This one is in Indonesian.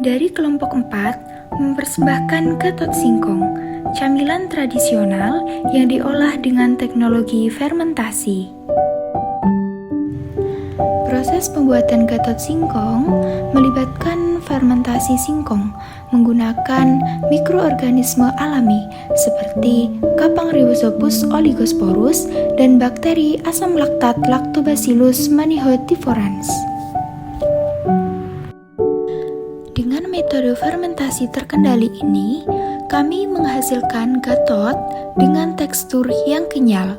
dari kelompok 4 mempersembahkan gatot singkong, camilan tradisional yang diolah dengan teknologi fermentasi. Proses pembuatan gatot singkong melibatkan fermentasi singkong menggunakan mikroorganisme alami seperti kapang Rhizopus oligosporus dan bakteri asam laktat Lactobacillus manihot-difforans. Dengan metode fermentasi terkendali ini, kami menghasilkan gatot dengan tekstur yang kenyal.